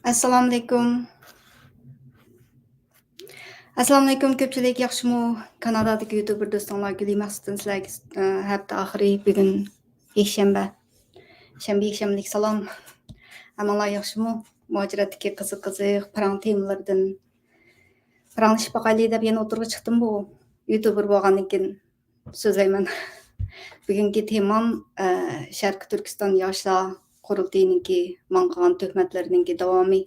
Assalomu alaykum. Assalomu alaykum ko'pchilik, yaxshimi? Kanadadagi YouTuber do'stonlar, Guli Maqsaddan sizlarga hafta oxiri bugun yakshanba. Yakshanbalik salom. Hammalar yaxshimi? Muhojiratdagi qiziq parang temalardan paranglashib boqaylik deb yana o'tirg'a chiqdim bu. YouTuber bo'lgandan keyin so'zlayman. Bugungi temam Sharqi Turkiston yoshlar qurultayiniki manqagan tuhmatlarninki davomi.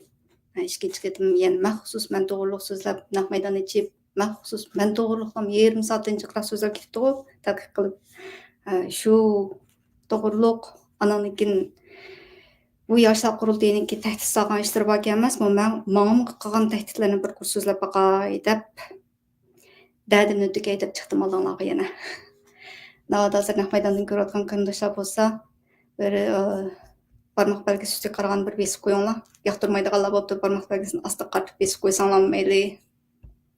İkinci ketim yani məxsus mən doğruluq sözləb naq meydan içib məxsus mən doğruluqlam 20 saatdan çıxıraq sözlər ketdi o tədqiq qılıb. Şu doğruluq ananıkin bu yaşlar qurultayınınki təhdid salğan işlər var emas, mənim qılğan təhdidlərini bir qur sözləb baqay deb dədimni tükey deb çıxdım Allah'larga yana. Navada hazır naq meydandan görüyotgan kandaşlar bolsa bir barmaq belgisi qaragan bir besib qo'yinglar. Yoqtirmaydiganlar bo'libdi, barmaq belgisini asta qartib besib qo'ysanglar mayli.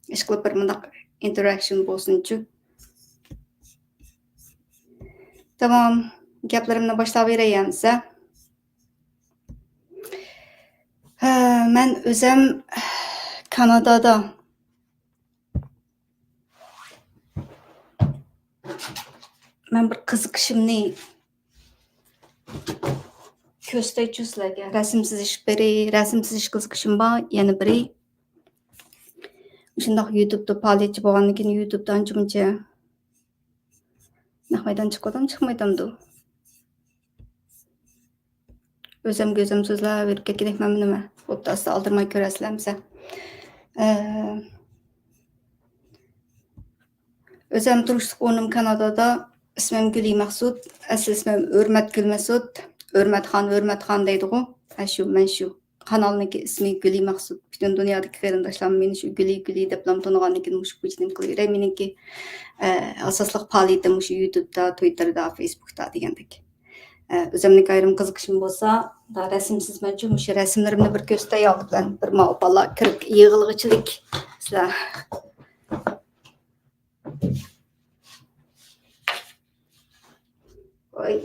Ish qilib bir mundaq interaction bo'lsin-chu. Tamam, gaplarimni boshlab beraman size. Men o'zim Kanadada men bir qiziqishimni ko'staychi sizlarga rasm chizish qiziqishim bor, yana biri shundoq YouTube'da faoliyatchi bo'lgandan keyin YouTube'da ancha-muncha nahmaydan chiqmaydimdi. O'zim so'zlab berib ketganman nima? Bo'pti, asta oldirmay ko'rasizlarmi? O'zim turishlik o'rnim Kanadada, ismim Guli Maqsud, asl ismim O'rmat Gulmasud. O'rmatxon deydi-ku. Men shu. Kanalniki ismi Guli Maqsud. Bütün dünyadaki qarindoshlarım meni shu Guli deb nom tanigandan keyin mush bo'yicha qilaveray. Meniki asosliq faoliyatim shu YouTube'da, Twitter'da, Facebook'da degandek. O'zimning ayrim qiziqishim bo'lsa, rasm chizmoqchi, mush rasmlarimni bir ko'stay olib bilan bir ma'lumotlar kirib yig'ilg'ichilik sizlar. Oy.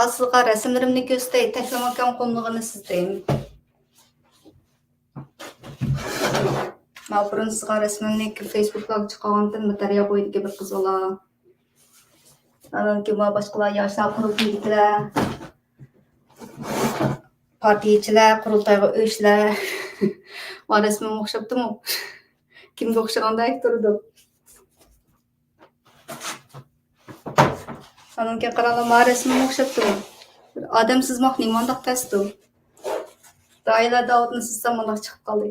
Asılqa rasmlarimni ko'stay tashlamakam qo'mlig'ini sizdaymi? Men burun sizga rasmimni Facebook'ga chiqqandan material qo'ydiga bir qiz bola. Ananki boshqalar yoshlar qurultaydilar. Partiyachilar, qurultayga o'shlar. Va rasmim o'xshabdimi? Kimga o'xshagandek turdi? Ananki qaralama rasmim o'xshabdimi? Odam sizmoqning mandaq tasdi. Dayla Davudni sizsam mandaq chiqib qoldi.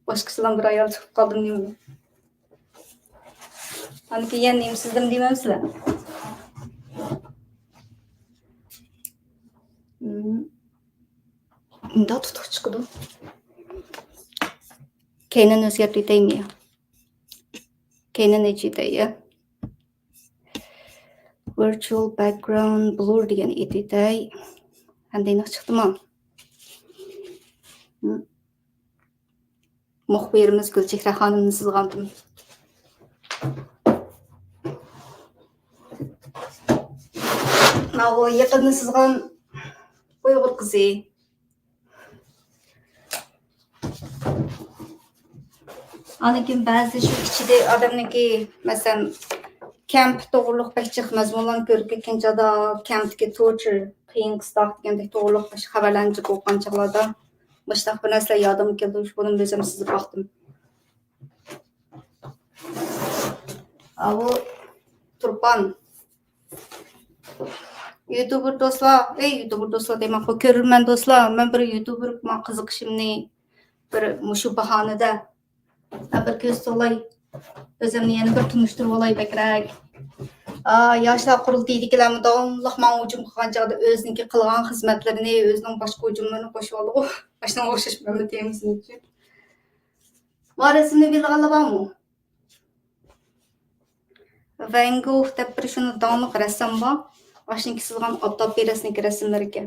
Boshqachadan bir ayol chiqib qoldim nima? Anki yana nima sizdim deymamsizlar? Unda tutuq chiqdi. Keyin o'zgartiraymi? Keyin nechitaya? Virtual background blur degan etitay. Qanday chiqdimi? Muxbirimiz Gulchehra xonimni sizgandim. Mana bu yaqinni sizgan Uyg'ur qizi. Anikin ba'zi shu ichida odamniki, masalan, kamp to'g'riliq pek chiqmaz bo'lgan ko'rib ketganchada kampdagi torture, qiyin qisdoq degandek to'g'riliq xabarlarni chiqib o'qigan chog'larda boshqa bir narsa yodim keldi, shu bilan o'zim sizib baqdim. Bu Turpan YouTuber do'stlar deyman, ko'rurman do'stlar. Men bir YouTuber qiziqishimni bir mushu bahonada bir ko'z solay o'zimni yana bir tunishtirib olay bakrak. Yoshlar qurultaydigilarni davomli men hujum qilgan chog'da o'ziniki qilgan xizmatlarini, o'zining boshqa hujumlarini qo'shib oldi. Boshdan o'xshash bilan temizlik uchun. Varisini bilganlar bormi? Van Gogh deb bir shuni davomli rassom bor. Oshniki sizgan Oftop Beresniki rasmlariga.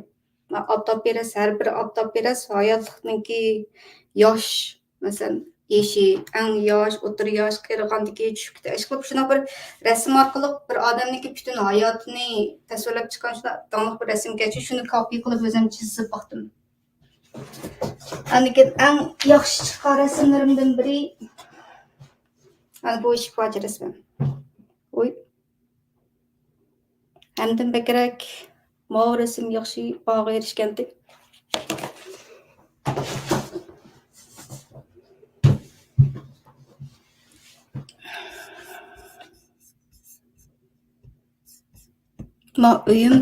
Oftop Beres har bir Oftop Beres hayotlikniki yosh, masalan, yeşi, eng yosh, o'tir yosh, qirg'andagi tushib ketdi. Ish qilib shuna bir rasm orqali bir odamniki butun hayotini tasvirlab chiqqan shuna davomli bir rasmgacha shuni kopiya qilib o'zim chizib baqdim. Lekin eng yaxshi chiqqan rasmlarimdan biri bu ifoji rasmim. Oy. Hamdan bekrak mo rasm yaxshi bağa erishgandi. Ma uyum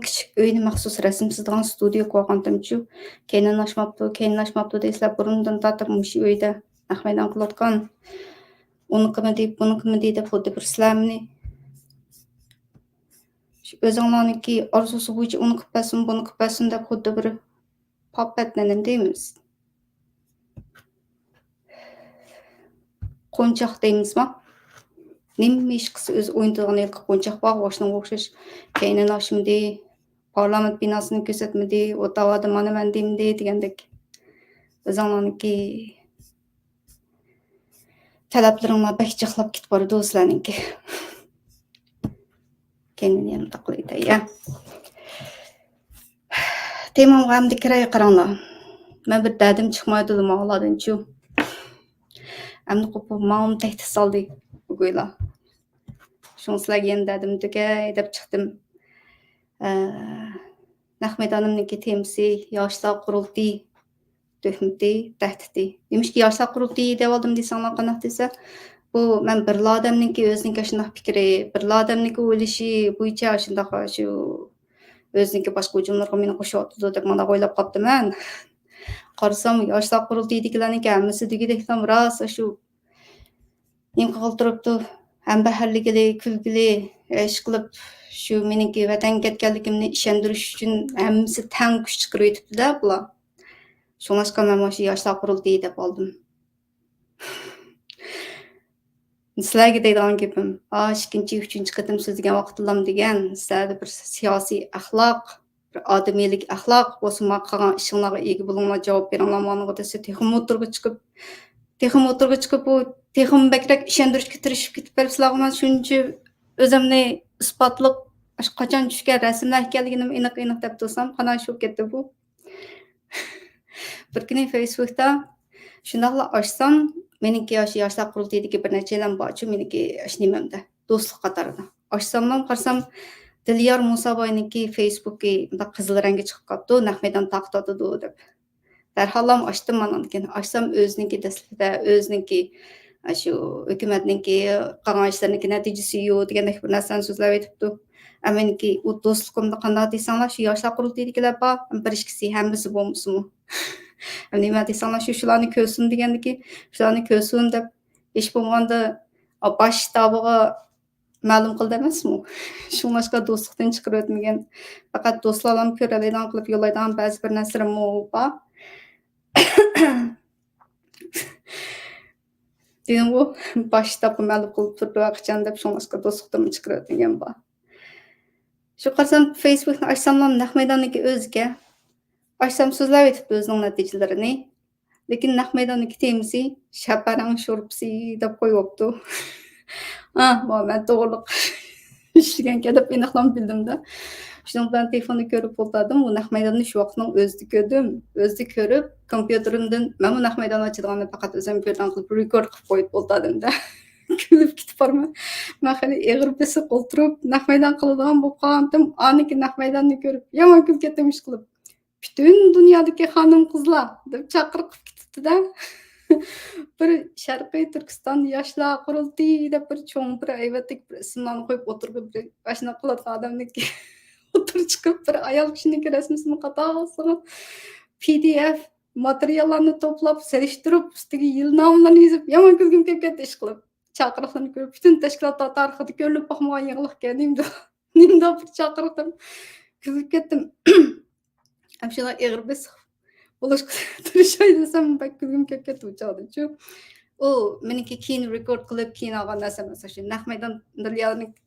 kichik uyni maxsus rasm chizadigan studiya qo'ygandim-chu. Keyin deysizlar burundan tortib mushu uyda naqmaydan qilayotgan. Unikimi deb xuddi bir sizlarni o'zinglarniki orzusi bo'yicha uni qilib bersin, buni qilib bersin deb xuddi bir papatlanim deymiz. Qo'nchoq deymizmi? Nima ish qilsa o'zi o'ynaydigan yilqi qo'nchoq bor, o'shunga o'xshash. Keyin nashimdi parlament binosini ko'rsatmadi, Ottavada mana men demdi degandek. O'zinglarniki talablaringlar bak jiqlab ketib bordi do'stlarniki. Keyin yana taqlaydi ya. Temamga ham dikkay qaranglar. Men bir dadim chiqmaydi ma'lumotdan-chu. Amni qo'pib ma'lum tehdit soldi bugunlar. Şunslarga yana dadim degay deb chiqdim. Nahmedanimniki temsi yoshlar qurultiy töhmeti, təhdidi. Demişki yoshlar qurultiy deb oldim desanglar qanaq desa, bu men bir odamniki o'ziniki shunday fikri, bir odamniki o'ylashi bo'yicha shunday shu o'ziniki boshqa hujumlarga meni qo'shyapti deb mana o'ylab qolibdiman. Qarasam yoshlar qurultiydikilarniki hammasi degidek ham rost shu nima qilib turibdi. Ham baharligili, kulgili, ish qilib shu meniki vatan ketganligimni ishontirish uchun hammasi tang kuch chiqarib yetibdi-da bular. Şunlaşqa men shu yoshlar qurultiyi deb oldim. Sizlarga deydigan gapim, ikkinchi, uchinchi qatim so'zlagan vaqtlarim degan, sizlarda bir siyosiy axloq, bir odamiylik axloq bo'lsa, qilgan ishinglarga ega bo'linglar, javob beringlar mana desa, texim o'tirga chiqib bu texim bakrak ishontirishga tirishib ketib beribsizlarga men shuncha o'zimni isbotliq qachon tushgan rasmlar ekanligini aniq deb tursam, qana shu ketdi bu. Bir kuni Facebook'ta shundaqla ochsam, meniki yoshlar qurultiyidagi bir necha e'lon borchu, meniki nimamda, do'stlik qatorida. Ochsam, qarasam, Dilyor Musaboyniki Facebook'i bunday qizil rangga chiqib qolibdi, Nahmedan taqtadi deb. Darhol ochdim mana keyin ochsam o'ziniki dastlabda o'ziniki shu hukumatniki qilgan ishlarining natijasi yo'q degandek bir narsani so'zlab aytibdi. Meniki u do'stligimda qanday desanglar, shu yoshlar qurultiyidagilar bor, bir ikkisi hammasi bo'lmasmi? Nima desanglar shularni ko'rsin degandiki, shularni ko'rsin deb ish bo'lganda bosh shtabiga ma'lum qildi emasmi? Shunlashqa do'stlikdan chiqarib o'tmagan, faqat do'stlarni ko'radigan qilib yo'llaydigan ba'zi bir narsalar bor. Dedim bu bosh shtabga ma'lum qilib turdi vaqtchan deb shunlashqa do'stlikdan chiqarib o'tmagan bor. Shu qarasam Facebook'ni ochsam Nahmedaniki o'ziga açsam so'zlab aytibdi o'zining natijalarini. Lekin Nahmedaniki temsi shaparang sho'rpsi deb qo'yibdi. Men to'g'riliq ishlagan deb aniqlam bildim-da. Shuning bilan telefonni ko'rib o'tirdim. Bu Nahmedanni shu vaqtning o'zida ko'rdim. O'zida ko'rib, kompyuterimdan men bu Nahmedan ochadiganni faqat o'zim ko'rgan qilib rekord qilib qo'yib o'tirdim-da. Kulib ketib borman. Men hali eg'ir besiq o'tirib, Nahmedan qiladigan bo'lib qolgandim. Aniki Nahmedanni ko'rib, yomon kulib ketdim ish qilib. Bütün dünyadaki hanım kızlar deb chaqirib ketdi-da. Bir Sharqiy Turkiston yoshlar qurultiyi deb bir cho'ng bir ayvatlik bir ismlarni qo'yib o'tirib bir ashuna qiladigan odamniki o'tirib chiqib bir ayol kishiniki rasmini qatorasiga PDF materiallarni to'plab selishtirib ustiga yil nomlarini yozib yomon kulgim kelib ketdi ish qilib. Chaqiriqlarni ko'rib butun tashkilotlar tarixida ko'rilib boqmagan yig'iliqqa nimda bir chaqiriqdim. Kulib ketdim. Hemşire eğrbes bulaşık turşay desem bak kulgum kelib ketdi bu chog'da-chu. U meniki keyin rekord qilib keyin olgan narsa masalan shu Nahmedan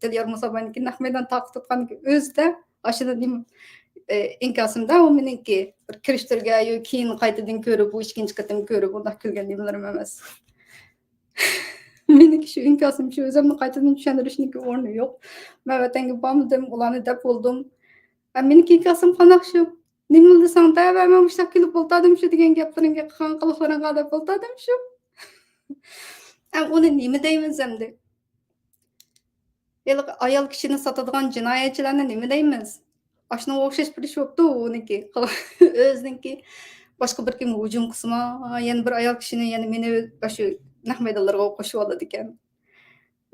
Dilyor Musaboyniki Nahmedan taqib tutganiki o'zida ashuna inkosimda u meniki bir kirishtirga yo keyin qaytadan ko'rib bu ikkinchi qatim ko'rib undaq kulgan nimalarim emas. Meniki shu inkosim shu o'zimni qaytadan tushuntirishniki o'rni yo'q. Men vatanga bormadim, ularni deb bo'ldim. Meniki inkasım qanaq şu. Nima desang da men mushaq kelib bo'ltadim shu degan gaplaringga qilgan qiliqlaringga deb bo'ltadim shu. Uni nima deymiz endi? Ayol kishini sotadigan jinoyatchilarni nima deymiz? Ashunga o'xshash bir ish bo'pti uniki. O'ziniki boshqa bir kimga hujum qilsa, yana bir ayol kishini yana meni shu naq maydonlarga qo'shib oladi ekan.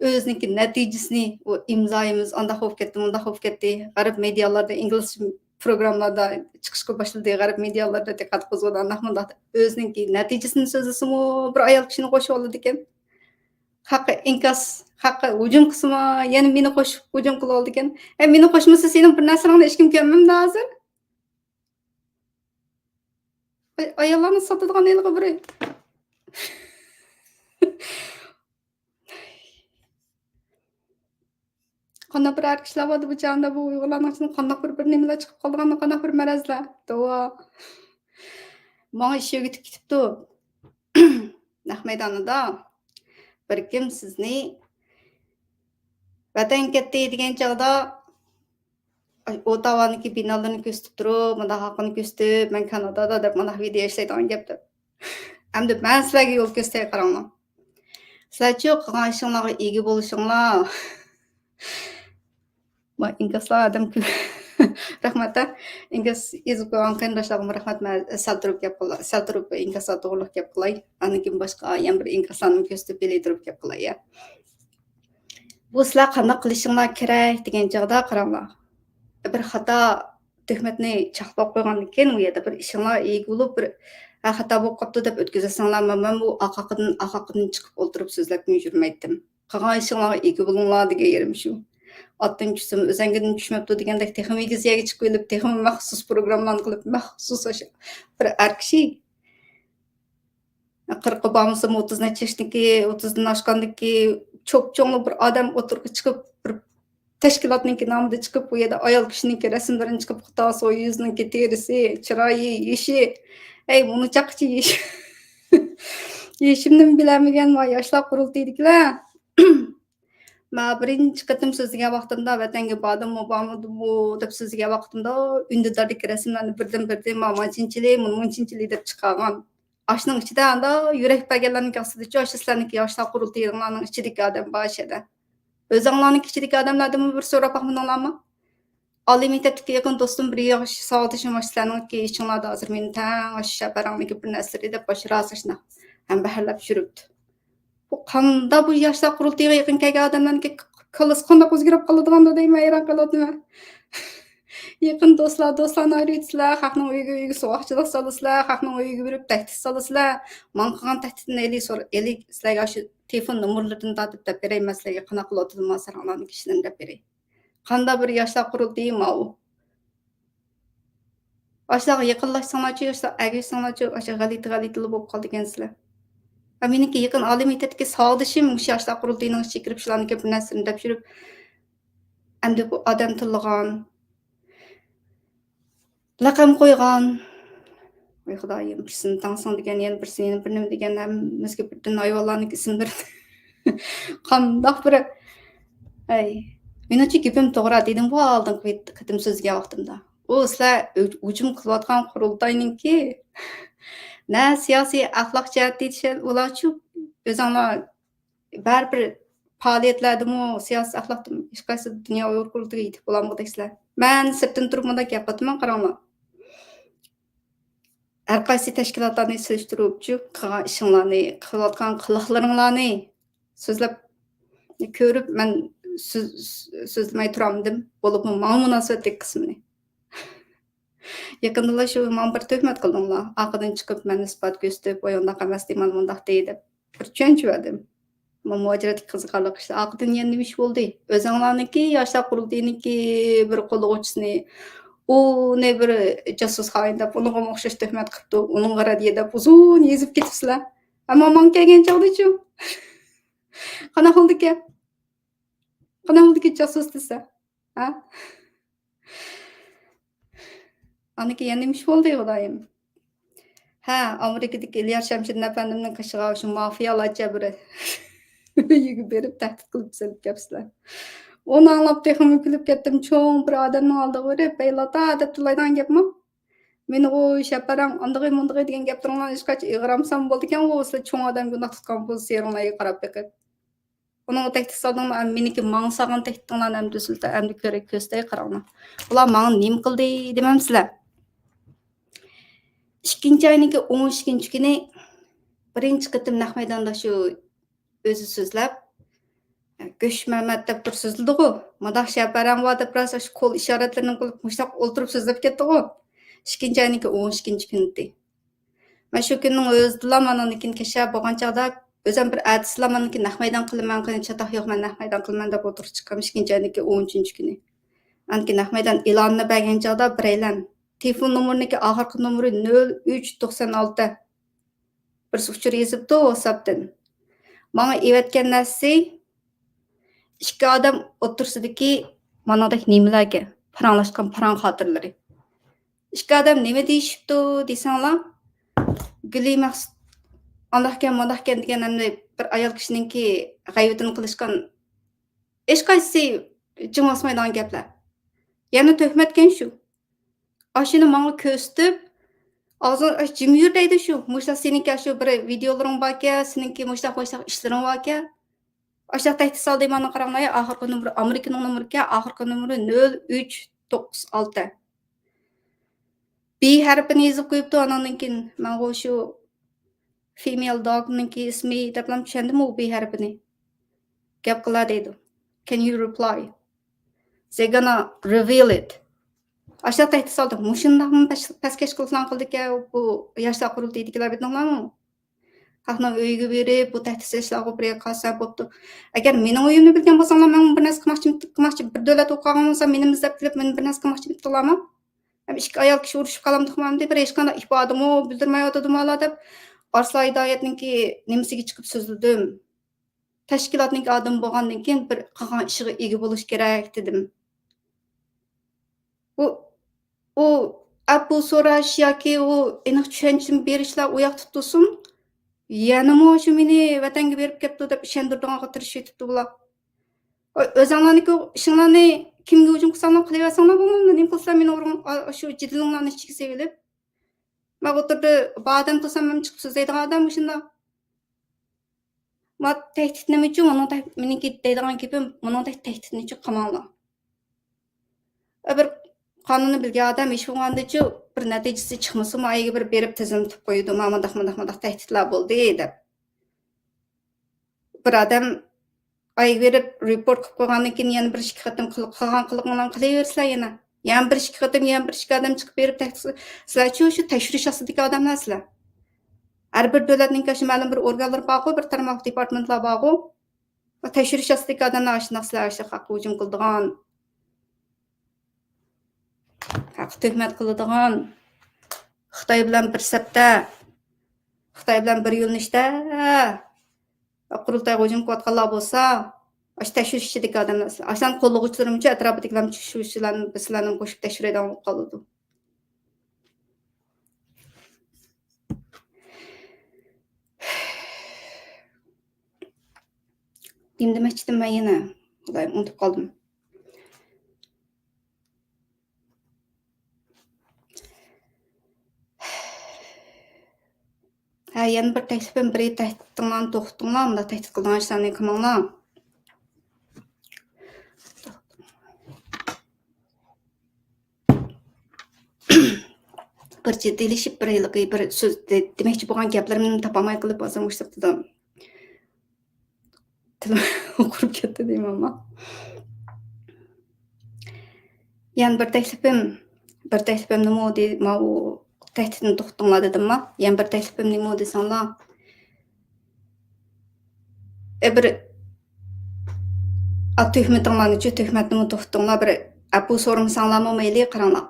O'ziniki natijasini u imzoyimiz undaq bo'lib ketdi, mundaq bo'lib ketdi. G'arb medialarda, ingliz programmalarda chiqishga boshladi, g'arb medialarda diqqat qo'zg'adi, undaq mundaq. O'ziniki natijasini so'zlasimi bir ayol kishini qo'shib oladi ekan. Haqqi inkas, haqqi hujum qilsa, yana meni qo'shib hujum qilib oldi ekan. Meni qo'shmasa sening bir narsangni hech kim ko'rmamda hozir. Ayollarni sotadigan elga biri. Qanday bir erkaklar vardı bu çağında bu uyg'onlarning ichidan qanday bir nimalar chiqib qolgan, qanday bir marazlar. To'g'ri. Menga ish o'gitib ketibdi. Naq maydonida bir kim sizni vatan ketdi degan chog'da o tavaniki binolarni ko'rsatib turib, bunda haqini ko'rsatib, men Kanadada deb mana video ishlaydigan gapdi. Endi men sizlarga yo'l ko'rsatay qaranglar. Sizlarchi qilgan ishinglarga ega bo'lishinglar. Ma inkaslar adam rahmat. Inkas yezib qo'ygan qarindoshlarga rahmat. Men sal turib gap qilay. Sal turib inkaslar to'g'riliq gap qilay. Anikin boshqa yana bir inkaslarni ko'rsatib belay turib gap qilay ya. Bu sizlar qanday qilishinglar kerak degan chog'da qaranglar. Bir xato tuhmatni chaqlab qo'ygandan keyin u yerda bir ishinglar ega bo'lib bir xato bo'lib qopti deb o'tkazasanglar, men bu aqaqadan chiqib o'tirib so'zlab yurmaydim. Qilgan ishinglarga ega bo'linglar degan yerim shu. Atdan tushsam o'zangidan tushmabdi degandek texnik viziyaga chiqib kelib, texnik maxsus programmani qilib, maxsus bir kishi 40 bo'lmasa 30 necha yoshdagi, 30dan oshgandagi cho'p-cho'ngli bir odam o'tirib chiqib bir tashkilotniki nomida chiqib bu yerda ayol kishiniki rasmlarini chiqib xudo so'yizniki terisi, chiroyi, yeshi. Buni chaqchi yesh. Yeshimni bilamagan va yoshlar qurultiydilar. Men birinchi qatim so'zlagan vaqtimda vatanga bordim-mi, bormadim-mi deb so'zlagan vaqtimda undidagi rasmlarni birdan-birdan manchinchilik, munchilik deb chiqargan. Ashning ichida anda yurak berganlarning ostida sizlarniki yoshlar qurultiylarning ichidagi odam bor edi. O'zinglarning ichidagi odamlardan bir so'rab baqmanglarmi? Oliy maktabdagi yaqin do'stim bir yosh savoldishim sizlarniki ishinglarda hozir meni tang shaparangniki bir narsalar deb boshirasizlar. Ham baharlab yuribdi. Bu qanda bu yoshlar qurultiyiga yaqin kelgan odamlarniki qo'lis qanday o'zgarib qoladigan deyman, hayron qolaman. Yaqin do'stlarni ayiribsizlar, xalqning uyiga suvoqchilik solasizlar, xalqning uyiga berib tahdid solasizlar. Men qilgan tahdidni elik sizlarga shu telefon nomerlarini tatib deb beray, sizlarga qanaqa qiladigan saranglarni kishidan deb beray. Qanday bir yoshlar qurultiyi mau. Yoshlarga yaqinlashsanglarchi, yoshlar agishsanglarchi, o'sha g'alati bo'lib qoldingizlar. Meniki yaqin oliy maktabdagi savoldishim o'sha yoshlar qurultiyining ichiga kirib shularni ko'p narsani deb yurib, endi bu odam tillagan, laqam qo'ygan. Voy xudoyim, birsini tangson degan, yana birsini bir nima degan hammamizga birdan hayvonlarning ismi berdi. Qandoq bir menimcha gapim to'g'ri dedim bu oldingi qatim so'zlagan vaqtimda. U sizlar hujum qilayotgan qurultoyninki na siyosiy axloq jihatda ularchu o'zinglar baribir faoliyatlardami siyosiy axloqda hech qaysi dunyo qurultiga yetib bo'lolmaysizlar. Men sirtdan turib bunda gap qilman, qaranglar. Har qaysi tashkilotlarni solishtirib, qilgan ishinglarni, qilayotgan qiliqlaringlarni so'zlab ko'rib men so'zlamay turardim. Bo'lib men munosabatli qismini. Yaqinda shu men bir tuhmat qildinglar. Orqadan chiqib men isbot ko'rsatib, "Oyonda emas deyman, bundaq deydi" deb bir tushunchadim. Men mujoratga qiziqarli ishlar. Orqadan yana nima ish bo'ldi? O'zinglarniki, yoshlar qurultiyiniki bir qo'llovchisini u ne bir jasus xoin deb unga o'xshash tuhmat qilibdi. Uning radiyada deb uzun yezib ketibsizlar. Ammo men kelgan chog'da-chu. Qanaqa qildiki? Qanaqa qildiki jasus desa? Ha? Aniki yana nima ish bo'ldi, xudoyim? Ha, Amerikadagi Ilyos Shamshiddin apandimning qishig'i shu mafiyalarcha biri uyiga berib tahdid qilib kelibsizlar. Onu anlap texmi kulib ketdim. Çoğun bir adamning oldiga borib, "Beylata" deb tilaydigan gapmi? Meni o şaparam andıgı mundıgı degan gaplarni hech qachon ig'ramsam bo'ldi-ekan, u sizlar cho'ng odam gunoh tutgan pozitsiyalarga qarab beqib. Uning tehdit soldim, meniki mangsagan tehditlarni endi sizlar endi ko'rak ko'zday qaranglar. Ular manga nima qildi demamsizlar. Ikkinchi ayninki 12 kuni birinchi qitim naq maydonda shu o'zi so'zlab Göş Mehmet deb bir so'zladi-ku. Madaq shaparam va deb rosa shu qo'l ishoratlarini qilib mushtoq o'ltirib so'zlab ketdi-ku. Ikkinchi ayninki 12 kun edi. Mana shu kunning o'zida mananikin kesha bo'lgan chog'da o'zim bir atislar maniki naq maydon qilaman, chatoq yo'q, men naq maydon qilaman deb o'tirib chiqqan ikkinchi ayninki 13 kuni. Anki naq maydon e'lonini bergan chog'da biraylan telefon nomeriniki oxirgi nomeri 0396 bir uçur yazıbdı WhatsApp'dan. Bana evetken narsa ikki odam o'tirsidagi manadek nimalarga paranglashgan parang xotirlari. Ikki odam nima deyishibdi desanglar, Guli maqsad Allohga madahkan degan hamda bir ayol kishiningki g'aybatini qilishgan hech qaysi jim osmaydigan gaplar. Yana tuhmatgan shu. Ashuni menga ko'rsatib, og'zing jim yur deydi shu. Mushta seniki shu bir videolaring borka, seninki mushta ishlaring borka. Aşağı tehdit saldı bana qaranglar, oxirgi nomer Amerikaning nomeriga oxirgi nomeri 0396. B harfini yozib qo'yibdi anandan keyin. Men shu female dog'ninki ismi deb ham tushundim u B harfini. Gap qila deydi. Can you reply? They're gonna reveal it. Aşağı tehdit saldı. Mushundaqmi paskesh qilsan qildik-a bu yoshlar qurultaydigilar bitninglarmi? Xalqning uyiga berib, bu tahdidlashlarga bir qalsa bo'pti. Agar mening uyimni bilgan bo'lsanglar, men bir narsa qilmoqchi, bir davlat o'qigan bo'lsa, meni izlab kelib, men bir narsa qilmoqchi bo'ldilarmi? Ham ikki ayol kishi urushib qolamdimi deb hech qanday ifodami bildirmayotdimlar deb Arslan Hidoyatninki nimasiga chiqib so'zladim. Tashkilotning odami bo'lgandan keyin bir qilgan ishiga ega bo'lish kerak dedim. U bu so'rash yoki u aniq tushunchani berishlar u yoqda tursin. Yanımı şu meni vatanga berib ketdi deb ishondirdiganga tirishib yetibdi bular. O'zinglarniki ishinglarni kimga hujum qilsanglar qilaversanglar bo'lmaydi. Nima qilsam meni shu jidilinglarni ichiga sevilib. Men o'tirdi, badam qilsam men chiqib so'zlaydigan odam shunda. Men tehdit nima uchun? Meniki deydigan gapim, buning tehditni uchun qamanglar. Bir qonunni bilgan odam ish bo'lgandachi bir natijasi chiqmasa, mayiga bir berib tizimtib qo'ydi. Mandaq tahdidlar bo'ldi deb. Bir odam ay verib report qilib qo'ygandan keyin yana bir ikki qatim qilgan qiliqlarni qilaversizlar yana. Yana bir ikki qatim yana bir ikki odam chiqib berib tahdid. Sizlar shu tashrish ostidagi odamlar sizlar. Har bir davlatning shu ma'lum bir organlar bor-ku, bir tarmoq departamentlar bor-ku. Va tashrish ostidagi odamlar sizlar shu haqqa hujum qildigan, haqqa tuhmat qiladigan, Xitoy bilan bir sapda, Xitoy bilan bir yo'nalishda qurultayga hujum qilayotganlar bo'lsa, ash tashvishchidagi odamlar, ashlan qo'llovchilarimcha atrofidagilar tushuvchilarni bizlarni qo'shib tashiradigan bo'lib qoladi. Nim demoqchi edim men yana? Xudoyim unutib qoldim. Yana bir taklifim, bir tahdidlarni to'xtatinglar, bunda tahdid qilgan ishlarni qilmanglar. Bir jiddiylashib, bir yilqi bir so'z demoqchi bo'lgan gaplarimni topolmay qilib hozir mushtabdim. Tilim qurib ketdi deymanmi? Yana bir taklifim nima deyman u tehditni to'xtatinglar dedimmi? Yana bir taklifim nima desanglar? Bir tuhmatni to'xtatinglar, bir bu so'ramsanglarmi mayli qaranglar.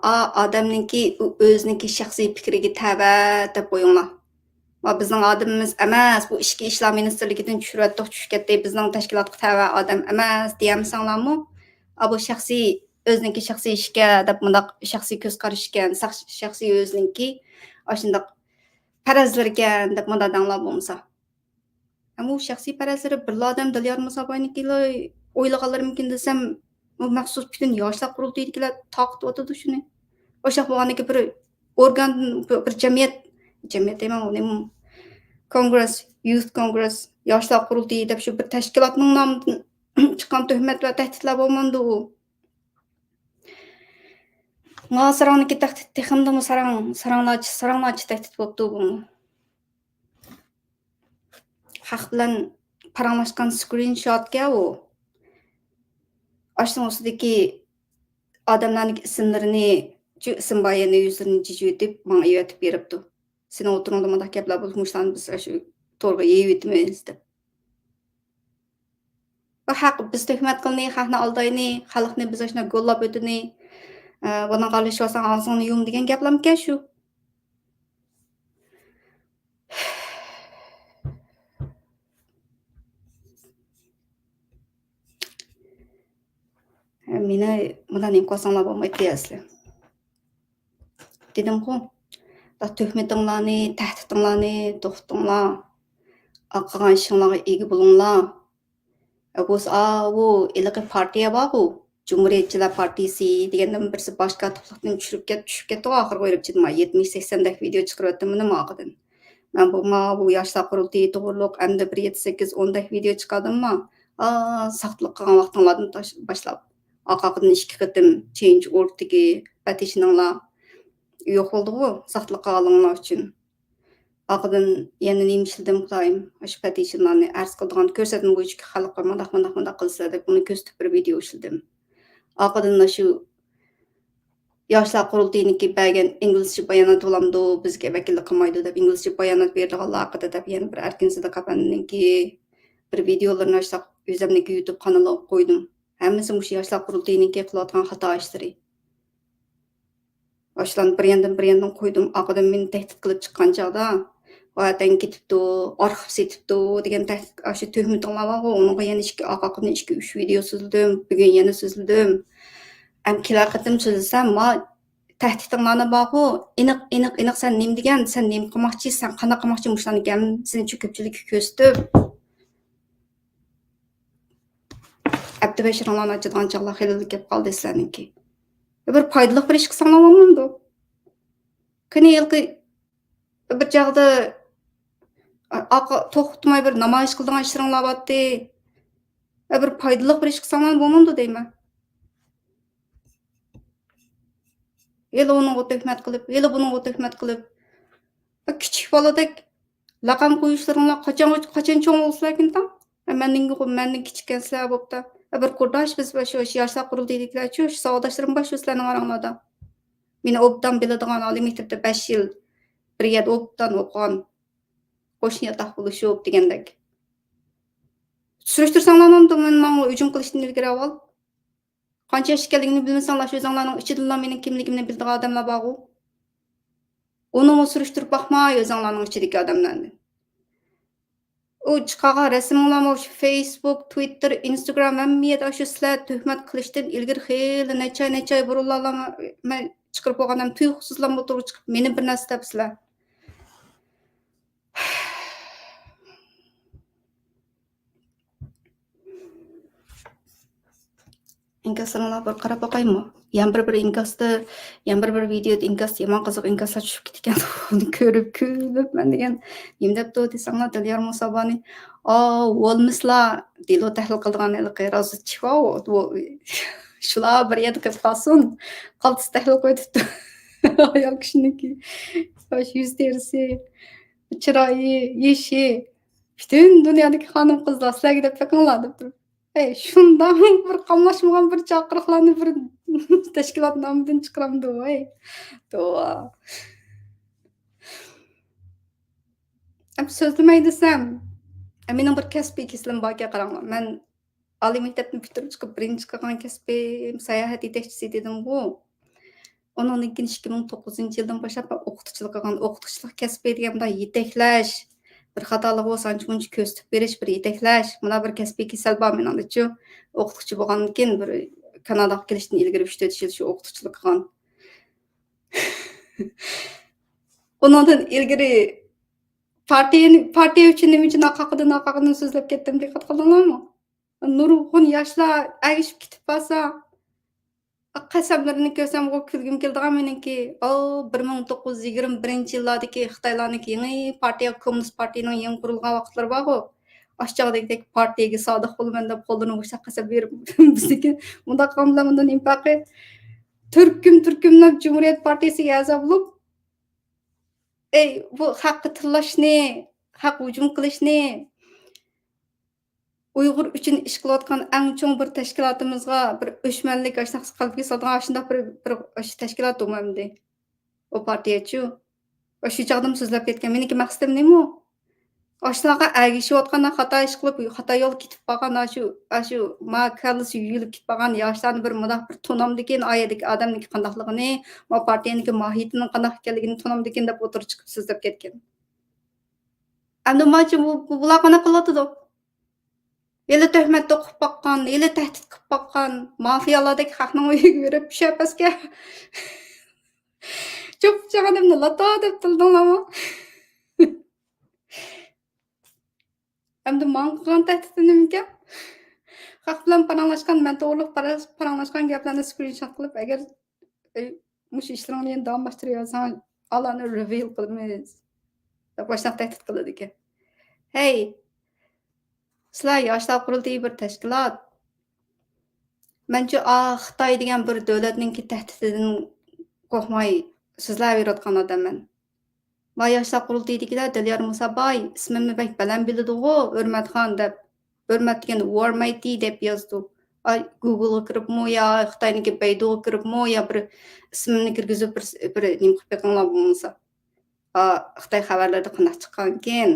Odamninki o'zininki shaxsiy fikriga tava deb qo'yinglar. Va bizning odamimiz emas, bu ichki ishlar ministrligidan tushirib ketdi, bizning tashkilotga tava odam emas deyamsanglarmi? Bu shaxsiy o'zininki shaxsiy ishga deb bundaq shaxsiy ko'z qarashga, shaxsiy o'zininki shundaq farazlarga deb bundaq danglar bo'lmasa. Ama u shaxsiy farazlari bir odam Dilyar Musoboynikilar o'ylaganlari mumkin desam, Bu maxsus bütün yoshlar qurultaydagilar taqib o'tadi shuni. O'sha bo'lganiga bir organ, bir jamiyat deyman, uni Congress, Youth Congress, yoshlar qurultayi deb shu bir tashkilotning nomidan chiqqan tuhmat va tahdidlar bo'lmandi u. Nasraniki tahdid teximdimi saranglachi tahdid bo'libdi bu. Haq bilan paranglashgan screenshotga u. Aşının üstündeki adamların isimlerini, isim bayını, yüzlerini ciciyetip bana öğretip beripti. Sen oturduğunda da gaplar bulmuşlar biz şu torga yeğitmeyiz deb. Bu haq biz töhmet qilni, haqni aldayni, xalqni biz ashuna go'llab o'tini, buni qilishsan og'zingni yum degan gaplarmikan shu. Meni bundan imkonsizlar bo'lmaydi deyasizlar. Dedim-ku, da töhmetinglarni, tahdidinglarni to'xtatinglar. Qilgan ishinglarga ega bo'linglar. Bu iliqi partiya bor-ku, Cumhuriyetçiler Partisi degandan birisi boshqa to'pliqdan tushib ketdi oxirgi o'ylab chidma 70-80 dak video chiqarib o'tdim nima oqidan. Men bu yoshlar qurultayi to'g'riliq endi 1-7-8-10 dak video chiqardimmi? Saqtliq qilgan vaqtinglardan boshlab. Oqaqidan 2 qatim Change.org'dagi petitioninglar yo'q bo'ldi-ku, saqtliq qilganlar uchun. Oqidan yana nima ishildim qilayim, shu petitionlarni arz qildigan ko'rsatma bo'yicha xalqqa mandaq qilsa deb uni ko'rsatib bir video ishildim. Oqidan shu yoshlar qurultayiniki bergan inglizcha bayonot bo'lamdi, bizga vakillik qilmaydi deb inglizcha bayonot berdiganlar haqida deb yana bir Erkin Sidiqafanninki bir videolarini açsaq o'zimniki YouTube kanaliga qo'ydim. Hammasi shu yoshlar qurultayiniki qilayotgan xato ishlari. Başlan bir yandan qo'ydim. Oqidan meni tahdid qilib chiqqan chog'da vatan ketibdi, arxiv setibdi degan tahdid shu tuhmatlar bor. Unga yana 2-3 video suzildim, bugun yana suzildim. Am kelar qatim suzilsam, tahdidinglarni bor-ku, aniq sen nima degan, sen nima qilmoqchi, sen qanaqa qilmoqchi mushlarni gam seni ko'pchilik ko'rsatib. Abdubashirlarni achadigan chog'lar xillik kelib qoldi sizlarniki. Bir foydali bir ish qilsanglar bo'lmaydi. Qani yilqi bir chog'da to'xtamay bir namoyish qildigan ishlar bordi. Bir foydali bir ish qilsanglar bo'lmaydi deyman. Yeli onun töhmet qilib, yeli bunun töhmet qilib. Kichik boladek laqam qo'yishlaringlar qachon cho'ng bo'lsakin tam. Menning kichikkansizlar bo'pti. Bir kurdaş biz shu yoshlar qurultaydigilar shu savodoshlarim bor shu sizlarning oranglarda. Meni obdan biladigan oliy maktabda 5 yil bir yerda obdan o'qigan. Qo'shni yotoq bo'lishib degandek. Surishtirsanglar men hujum qilishdan ilgari avval qancha yosh ekanligini bilmasanglar shu o'zinglarning ichidan mening kimligimni biladigan odamlar bor-ku. Uni surishtirib boqmay o'zinglarning ichidagi odamlarni. O chiqargan rasmlarni Facebook, Twitter, Instagram hammada shu sizlar tuhmat qilishdan ilgari xeyli necha burunlarni men chiqarib qo'ygandim, tuyuqsizlar o'tirib chiqib meni bir narsa debsizlar. İnkaslarına bir qarab boqaymi? Yan bir inkasda, yan bir videoda inkas yomon qiziq inkaslar tushib ketgan. Uni ko'rib kulib men degan nima debdi desanglar Dilyar Musabani. Olmishlar dilo tahlil qilgan rozi chiqo. Shular bir yerda qilib qolsin. Qaltis tahlil qo'yibdi. Ayol kishiniki. Yuz terisi, chiroyi, yeshi. Bütün dunyodagi xonim qizlar sizlarga deb taqinlar deb turib. Şundan bir qamlashmagan bir chaqiriqlarni bir tashkilot nomidan chiqaramdi voy. To'g'ri. So'zlamay desam, mening bir kasbiy keslim borga qaranglar. Men oliy maktabni bitirib chiqib birinchi qilgan kasbim sayohat yetakchisi dedim-ku. Onun 2009-yildan boshlab o'qituvchilik qilgan, o'qituvchilik kasbi deganda yetaklash, bir xatolik bo'lsa ancha-muncha ko'rsatib berish, bir yetaklash, mana bir kasbiy kasal bor meningcha. O'qituvchi bo'lgandan keyin bir Kanadaga kelishdan ilgari 3-4 yil shu o'qituvchilik qilgan. Ondan ilgari partiya uchun nima uchun haqqidan so'zlab ketdim diqqat qildinglarmi? Nurg'un yoshlar agishib ketib qolsa, Qasamlarini ko'rsam o kulgum keldigan meniki. O 1921 yillardagi Xitoylarniki yangi partiya Kommunist partiyaning yangi qurilgan vaqtlari borku. Aşağıdaki partiyaga sodiq bo'laman deb qo'lini o'sha qasab berib bizniki bundaq qilgan bundan impaqi Türkümlab Cumhuriyet Partiyasiga a'zo bo'lib, bu haqni tillashni, haq hujum qilishni Uyg'ur uchun ish qilayotgan eng cho'ng bir tashkilotimizga bir o'chmanlik ashunaq qalbga solgan shundoq bir tashkilot umumdi. O partiyachu. Shu chog'da so'zlab ketgan. Meniki maqsadim nima? Ashulaga ergishayotgan xato ish qilib, xato yo'l ketib qolgan shu ma kallasi yuyilib ketib qolgan yoshlarni bir mundaq bir tunamdikin oyadagi odamniki qandaqligini, ma partiyaniki mohiyatining qandaq ekanligini tunamdikin deb o'tirib chiqib so'zlab ketgan. Endi machi bular qanaqa qilyotidi? Eli töhmetde o'qib baqqan, eli tehdit qilib baqqan, mafiyalardagi xalqning uyiga berib pishapasga cho'p chaqadimni lato deb tildinglarmi? Endi man qilgan tehdidi nimkan? Xalq bilan paranglashgan, men to'g'riliq paranglashgan gaplarni screenshot qilib, agar mush ishlaringni endi davomlashtiryapsan, Allahni reveal qilamiz. deb boshliq tehdit qiladi ekan. Hey, sizlar yoshlar qurultiyi bir tashkilot. Mencha Xitoy degan bir davlatning tahdididan qo'rqmay sizlar berayotgan odamman. Va yoshlar qurultiyidagilar Dilyar Musaboy ismimni bak baland biladi-ku, Hurmatxon deb. Hurmat degan Warmighty deb yozdi. Google'ga kiribmi yo Xitoyniki Baidu'ga kiribmi yo bir ismimni kirgizib bir nima qilib beqinglar bo'lmasa. Xitoy xabarlarida qanday chiqqan ekan.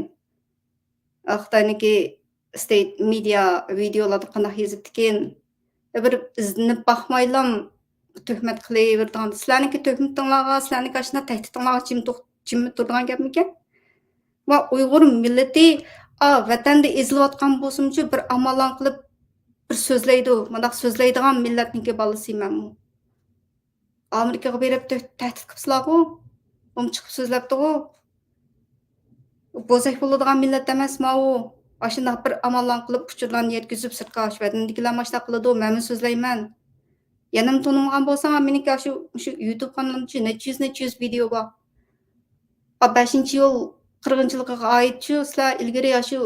Xitoyniki state media videolarda qanday yozib ekan. Bir izlanib baxmaylam tuhmat qilavergan. Sizlarniki tuhmatinglarga, sizlarniki ashuna tahditinglarga jimmi turadigan gapmikan? Va Uyg'ur millati vatanda ezilayotgan bo'lsimchi bir amallan qilib bir so'zlaydi. Mundaq so'zlaydigan millatniki bolasiman. Amerikaga berib tahdid qilibsizlar-ku. Chiqib so'zlabdi-ku. Bo'zak bo'ladigan millat emasmi u? Ashundaq bir amallan qilib uchurlarni yetkazib sirtqa vatandagilar mashta qiladi, men so'zlayman. Yanam tanımagan bo'lsam, meniki shu YouTube kanalimda necha yuz video bor. 5-yil 40-yilga oid sizlar ilgari shu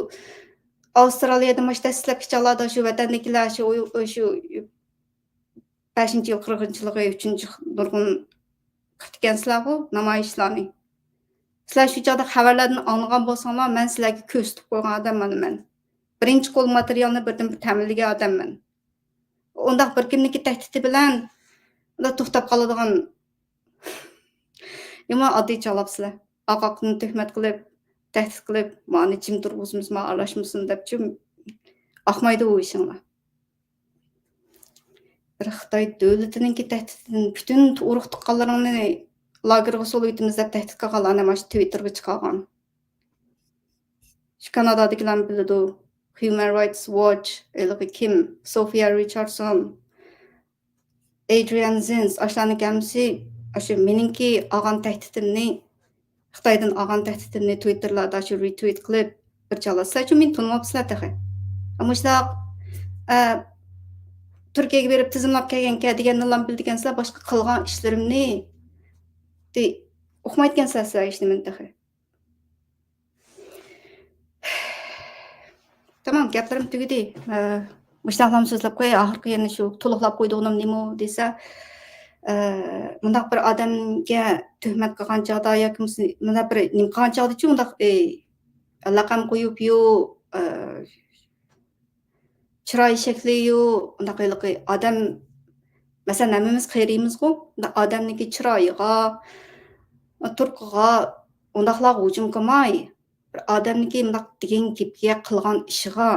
Avstraliyada mashta dastlabki chog'larda shu vatandagilar shu 5-yil 40-yilga 3-chi nurg'un qilgansizlar-ku namoyishlarni. Sizlar shu chog'da xabarlardan olgan bo'lsanglar, men sizlarga ko'rsatib qo'ygan odamman. Birinchi qo'l materialni birdan bir ta'minlagan odamman. Undaq bir kimniki tahdidi bilan to'xtab qoladigan nima oddiy chalabsizlar. Aqoqni tuhmat qilib, tahdid qilib, mani jim turg'izmiz, ma aralashmasin deb ahmaydi u ishinglar. Bir Xitoy davlatiningki tahdididan butun urug' tuqqanlaringni lagerga soluytimiz deb tahdid qilganlarni mana Twitterga chiqargan. Shu Kanadadagilar biladi. Human Rights Watch, Kim, Sophia Richardson, Adrian Zins, ashlarni kamsi, shu meningki olgan tahdidimni, Xitoydan olgan tahdidimni Twitterlarda shu retweet qilib bir chalasizlar, men tunmabsizlar taxi. Ammo shundoq Turkiyaga berib tizimlab kelganka deganlarni bildigansizlar, boshqa qilgan ishlarimni o'qimayotgansizlar sizlar ishni men taxi. Tamam, gaplarim tugadi. Mustaqlam so'zlab qo'y, oxirgi yana shu to'liqlab qo'ydiganim nima desa, bundaq bir odamga tuhmat qilgan chog'da yoki mana bir nima qilgan chog'da-chi undaq laqam qo'yib-yu, chiroy shakli-yu, undaqiligi odam masalan hammamiz qaraymiz-ku, odamniki chiroyiga, turqiga undaqlarga hujum qilmay, bir odamniki bundaq degan gapga qilgan ishiga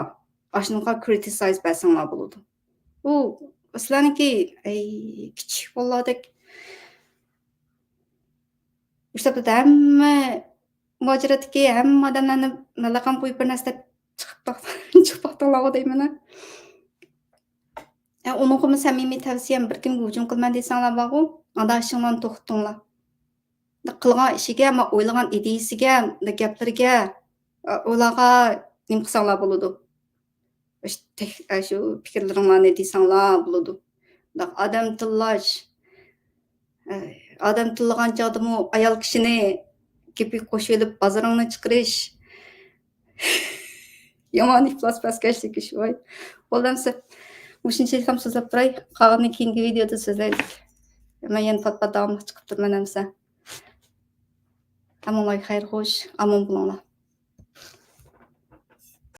ashunga criticize basanglar bo'ladi. U sizlarniki kichik bolalardek ishlatadi hamma mojaradagi hamma odamlarni laqam qo'yib bir narsa chiqib baqtinglar deyman. Uningga samimiy tavsiyam bir kimga hujum qilman desanglar borku, anda ishinglarni to'xtatinglar. Qilgan ishiga, o'ylagan ideyasiga, gaplariga, ularga nima qilsanglar bo'ladi. Shu fikrlaringlarni desanglar bo'ladi. Adam tillash. Adam tillagan chog'dimi ayol kishini kepi qo'shib olib bozoringni chiqarish. Yomon iflos pastkashlik ish voy. Bo'ldimsa, mushunchalik ham so'zlab turay. Qolganini keyingi videoda so'zlaylik. Men yana pat davom chiqib turman hamsa. Hammaga xayr xo'sh, omon bo'linglar.